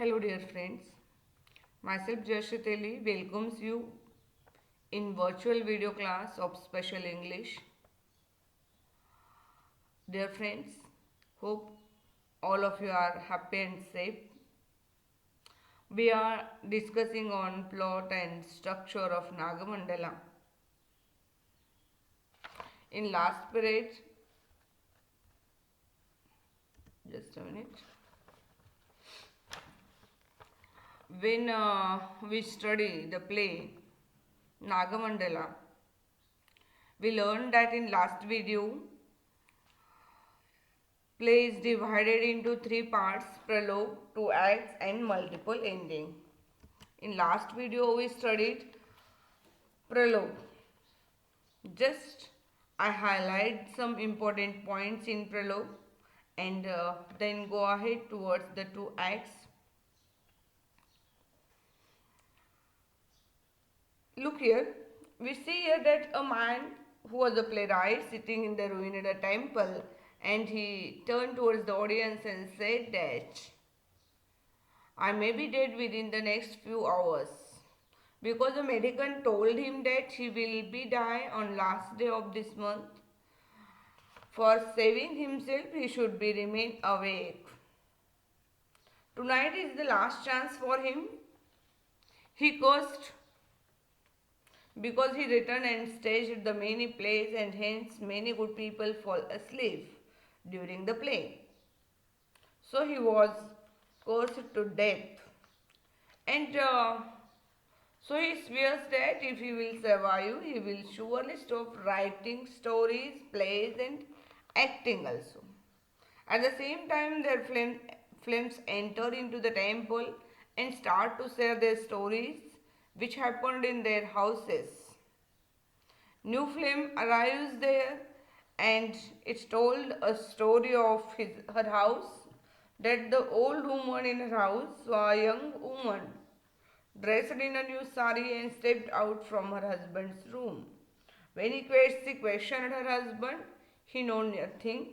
Hello dear friends, myself Jayashri Teli welcomes you in virtual video class of Special English. Dear friends, hope all of you are happy and safe. We are discussing on plot and structure of Nagamandala. In last period, just a minute, when we study the play Nagamandala, we learned that in last video play is divided into three parts: prologue, two acts, and multiple ending. In last video we studied prologue. Just I highlight some important points in prologue and then go ahead towards the two acts. Look here, we see here that a man who was a playwright sitting in the ruined temple, and he turned towards the audience and said that I may be dead within the next few hours, because the medicine told him that he will be die on last day of this month. For saving himself, he should be remain awake. Tonight is the last chance for him. He cursed because he returned and staged the many plays, and hence many good people fall asleep during the play. So he was cursed to death. And so he swears that if he will survive, he will surely stop writing stories, plays, and acting also. At the same time, their flames enter into the temple and start to share their stories which happened in their houses. New flame arrives there, and it told a story of her house, that the old woman in her house saw a young woman dressed in a new sari and stepped out from her husband's room. When she questioned her husband, he knew nothing.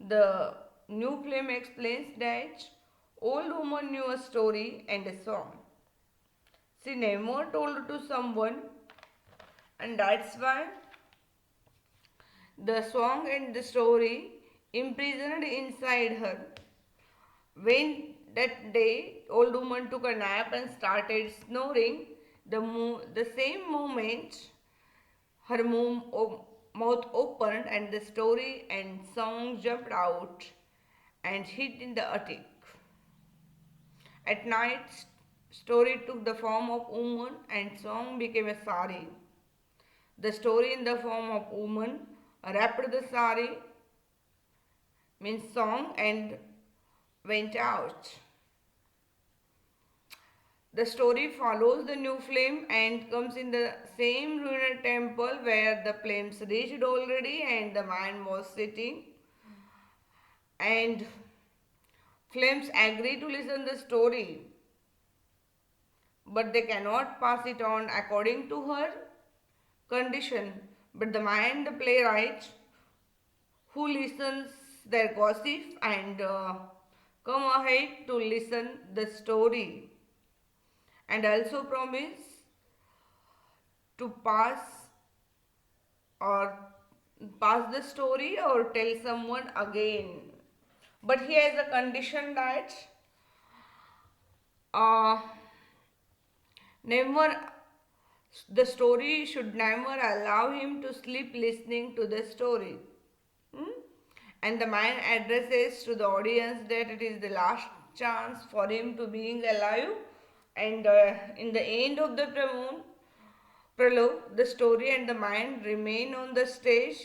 The new flame explains that old woman knew a story and a song. She never told to someone, and that's why the song and the story imprisoned inside her. When that day old woman took a nap and started snoring, the same moment her mouth opened and the story and song jumped out and hid in the attic. At night, story took the form of woman and song became a sari. The story in the form of woman wrapped the sari, means song, and went out. The story follows the new flame and comes in the same ruined temple where the flames reached already and the man was sitting. And flames agree to listen the story, but they cannot pass it on according to her condition. But the man, the playwright, who listens their gossip and come ahead to listen the story, and also promise to or pass the story or tell someone again. But he has a condition that uh, never the story should never allow him to sleep listening to the story. And the man addresses to the audience that it is the last chance for him to being alive, and in the end of the prologue, the story and the man remain on the stage.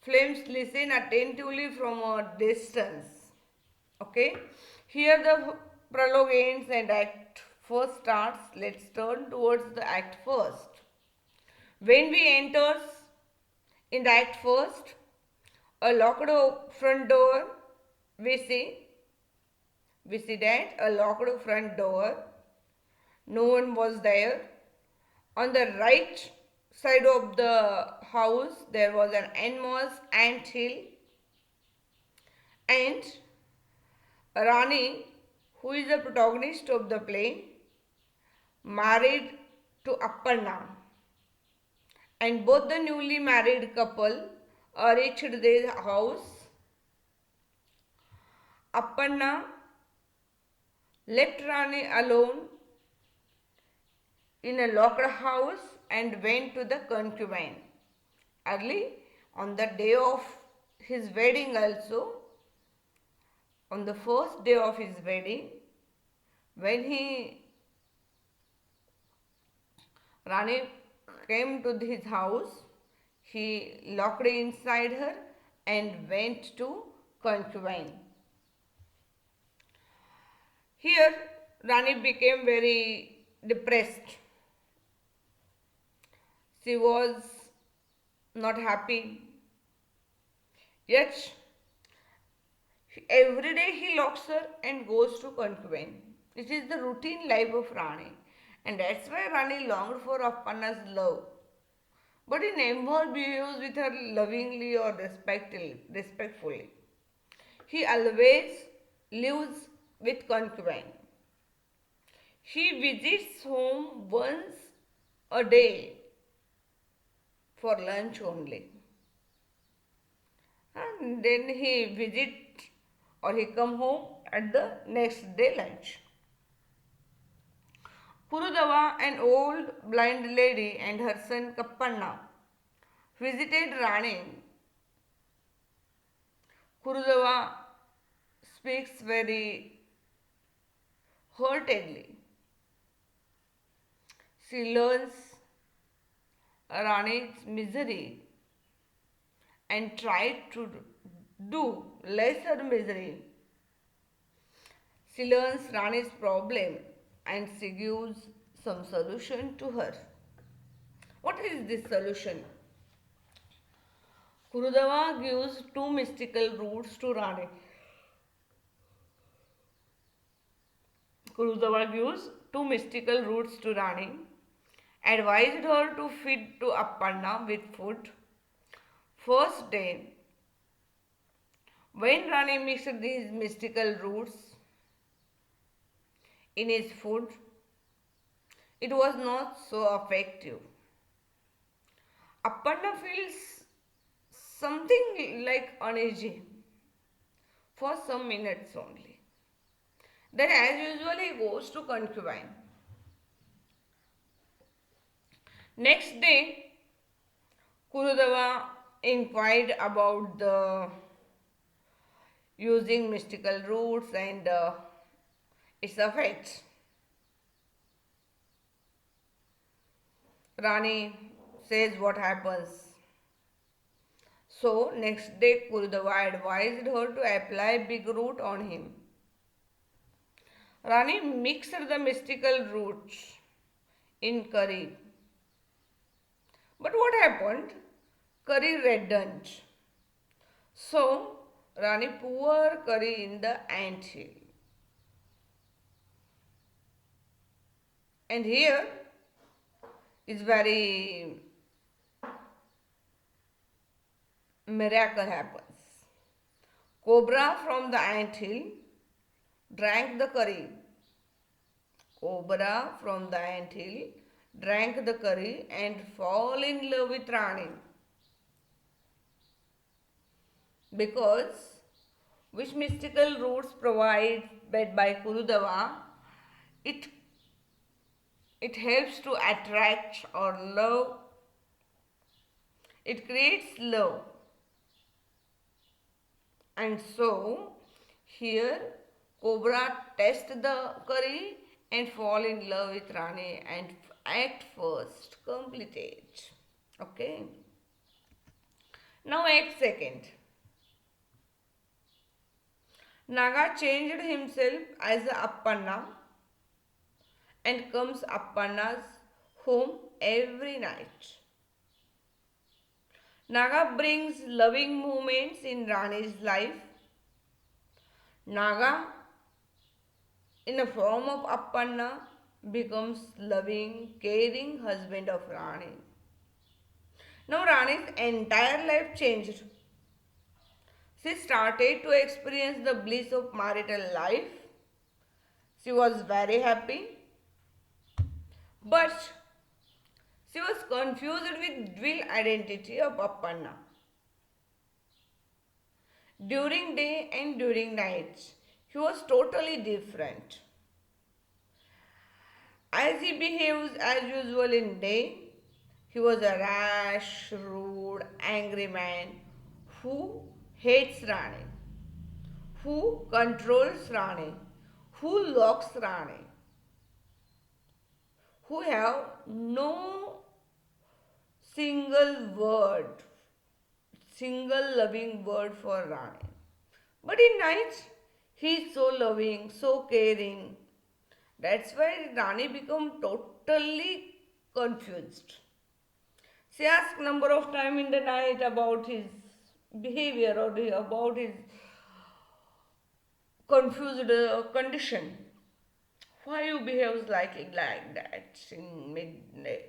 Flames listen attentively from a distance. Okay, here the prologue ends and act first starts. Let's turn towards the act first. When we enter in the act first, a locked front door, we see that a locked front door, no one was there. On the right side of the house there was an enormous ant hill, and Rani, who is the protagonist of the play, married to Appanna, and both the newly married couple reached their house. Appanna left Rani alone in a locked house and went to the concubine. Early on the day of his wedding also, on the first day of his wedding, when Rani came to his house, he locked inside her and went to concubine. Here, Rani became very depressed. She was not happy. Yet, every day he locks her and goes to concubine. It is the routine life of Rani. And that's why Rani longed for Appanna's love. But he never behaves with her lovingly or respectfully. He always lives with concubine. He visits home once a day for lunch only. And then he visit or he come home at the next day lunch. Purudava, an old blind lady, and her son Kappanna visited Rani. Purudava speaks very hurtedly. She learns Rani's misery and tried to do lesser misery. She learns Rani's problem and she gives some solution to her. What is this solution? Kurudava gives two mystical roots to Rani. Kurudava gives two mystical roots to Rani, advised her to feed to Appanna with food. First day, when Rani mixed these mystical roots in his food, it was not so effective. Appanna feels something like uneasy for some minutes only. Then as usual he goes to concubine. Next day, Kurudava inquired about the using mystical roots and its effects. Rani says what happens. So next day Kurudava advised her to apply big root on him. Rani mixed the mystical roots in curry. But what happened? Curry reddened. So Rani poured curry in the anthill. And here is very miracle happens. Cobra from the anthill drank the curry. Cobra from the anthill drank the curry and fall in love with Rani. Because which mystical roots provided by Kurudava, it helps to attract or love. It creates love. And so here Cobra test the curry and fall in love with Rani and act first, complete it. Okay. Now act second. Naga changed himself as a Appanna and comes Appanna's home every night. Naga brings loving moments in Rani's life. Naga, in the form of Appanna, becomes loving, caring husband of Rani. Now Rani's entire life changed. She started to experience the bliss of marital life She was very happy, but she was confused with dual identity of Appanna. During day and during night, he was totally different. As he behaves as usual in day, he was a rash, rude, angry man who hates Rani, who controls Rani, who locks Rani, who have no single word, single loving word for Rani. But in night, he is so loving, so caring. That's why Rani become totally confused. She asked number of time in the night about his behavior or about his confused condition. Why you behaves like that in midday?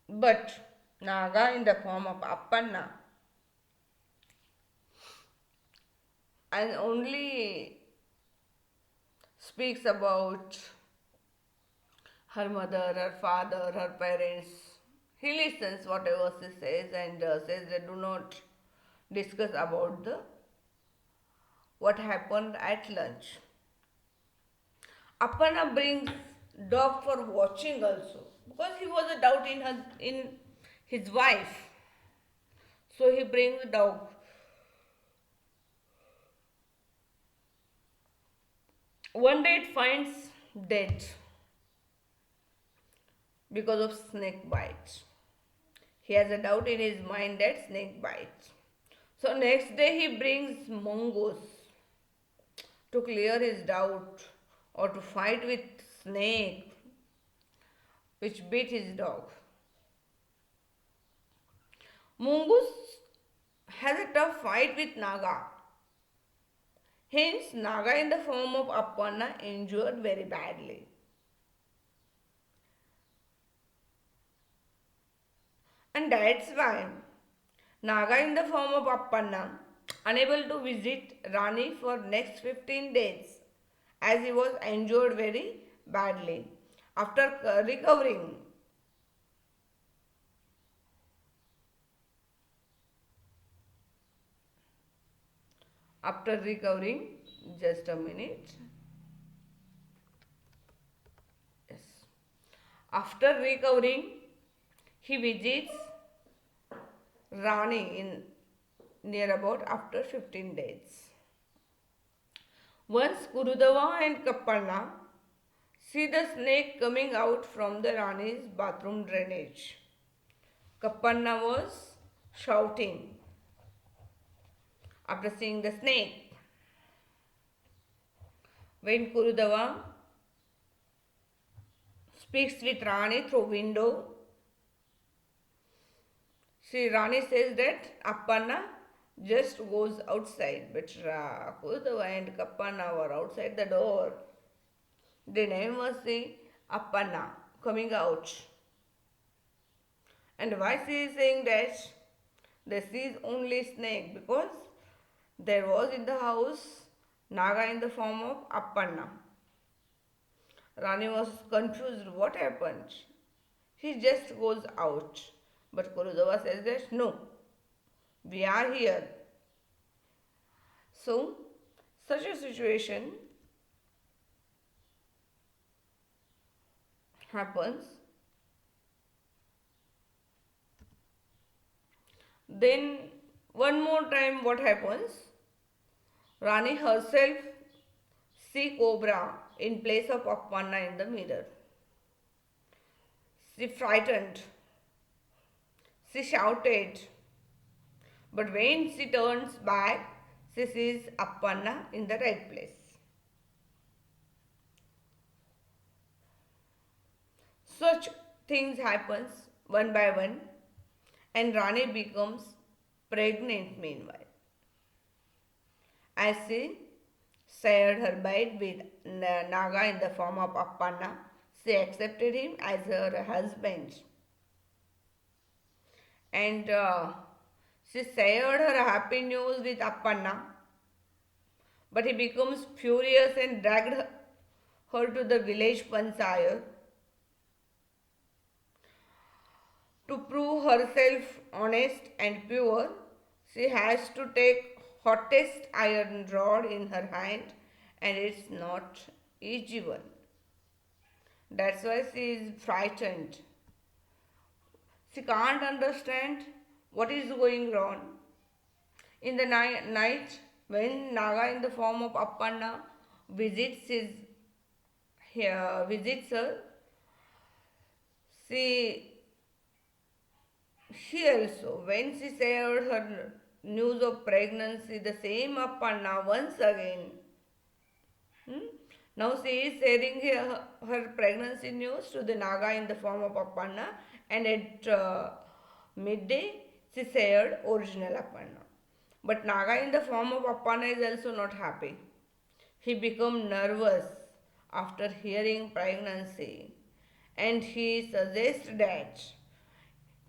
But Naga in the form of Appanna and only speaks about her mother, her father, her parents. He listens whatever she says and says they do not discuss about the what happened at lunch. Appanna brings dog for watching also because he was a doubt in his wife. So he brings dog. One day it finds dead because of snake bite. He has a doubt in his mind that snake bites. So next day he brings mongoose to clear his doubt or to fight with snake which bit his dog. Mongoose has a tough fight with Naga. Hence, Naga in the form of Appanna injured very badly. And that's why Naga in the form of Appanna unable to visit Rani for next 15 days as he was injured very badly. After recovering, after recovering, just a minute. Yes. After recovering, he visits Rani in near about after 15 days. Once Kurudava and Kappanna see the snake coming out from the Rani's bathroom drainage. Kappanna was shouting after seeing the snake. When Kurudava speaks with Rani through window, Rani says that Appanna just goes outside, but Kurudava and Kappanna were outside the door. They never see Appanna coming out. And why she is saying that? They see only snake because there was in the house Naga in the form of Appanna. Rani was confused. What happened? He just goes out. But Kurudava says that no, we are here. So, such a situation happens. Then, one more time, what happens? Rani herself see Cobra in place of Appanna in the mirror. She frightened. She shouted. But when she turns back, she sees Appanna in the right place. Such things happens one by one and Rani becomes pregnant meanwhile. As she shared her bed with Naga in the form of Appanna, she accepted him as her husband. And she shared her happy news with Appanna. But he becomes furious and dragged her to the village panchayat to prove herself honest and pure. She has to take hottest iron rod in her hand, and it's not easy one. That's why she is frightened. She can't understand what is going wrong. In the night, when Naga in the form of Appanna visits her, she also, when she shared her news of pregnancy, the same Appanna once again. Hmm? Now she is sharing her pregnancy news to the Naga in the form of Appanna, and at midday she shared original Appanna. But Naga in the form of Appanna is also not happy. He became nervous after hearing pregnancy, and he suggests that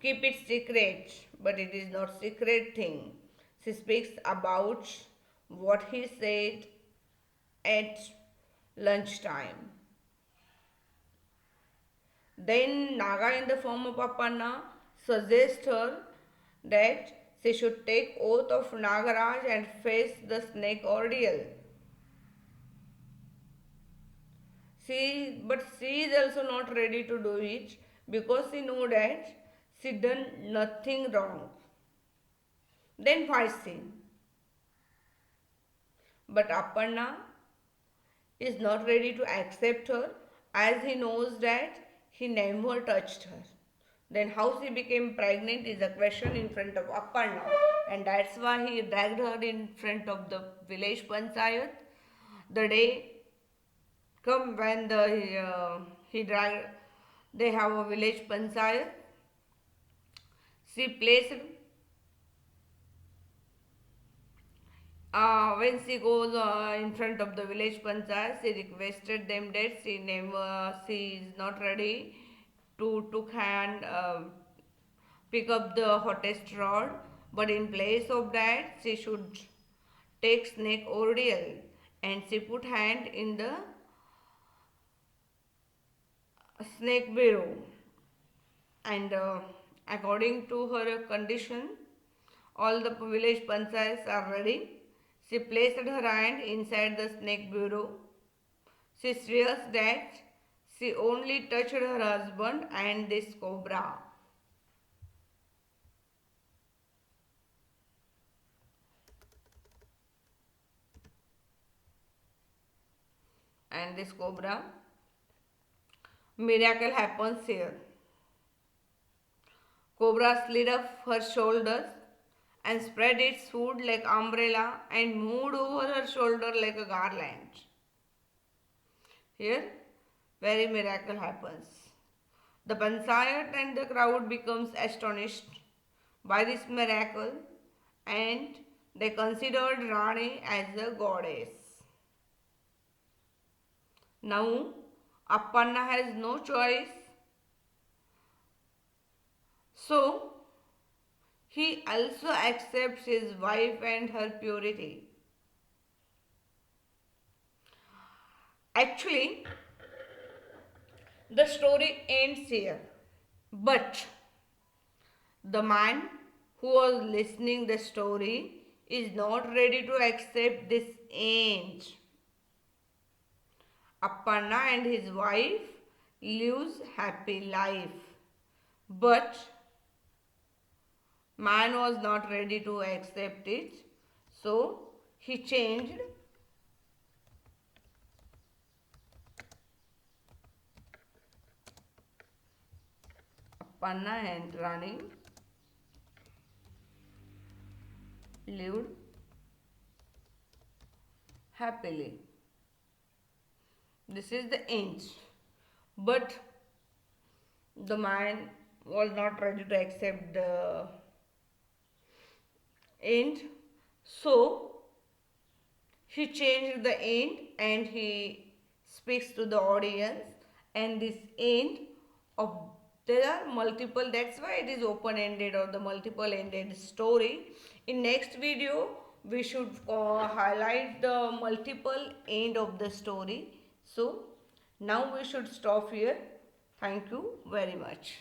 keep it secret, but it is not secret thing. She speaks about what he said at lunchtime. Then Naga in the form of Appanna suggests her that she should take oath of Nagaraj and face the snake ordeal. But she is also not ready to do it because she know that she done nothing wrong. Then why she? But Appanna is not ready to accept her as he knows that he never touched her. Then how she became pregnant is a question in front of Appanna, and that's why he dragged her in front of the village panchayat. The day come when he dragged, they have a village panchayat. She placed when she goes in front of the village panchayat, she requested them that she is not ready to took hand pick up the hottest rod, but in place of that she should take snake ordeal, and she put hand in the snake barrow, and according to her condition, all the village panchayats are ready. She placed her hand inside the snake burrow. She swears that she only touched her husband and this cobra. And this cobra. Miracle happens here. Cobra slid up her shoulders and spread its hood like umbrella and moved over her shoulder like a garland. Here, very miracle happens. The panchayat and the crowd becomes astonished by this miracle, and they considered Rani as a goddess. Now, Appanna has no choice, so he also accepts his wife and her purity. Actually, the story ends here. But the man who was listening the story is not ready to accept this end. Appanna and his wife lives happy life. But man was not ready to accept it. So he changed Appanna and Rani lived happily. This is the end. But the man was not ready to accept the end. So he changed the end and he speaks to the audience, and this end of there are multiple, that's why it is open ended or the multiple ended story. In next video we should highlight the multiple end of the story. So now we should stop here. Thank you very much.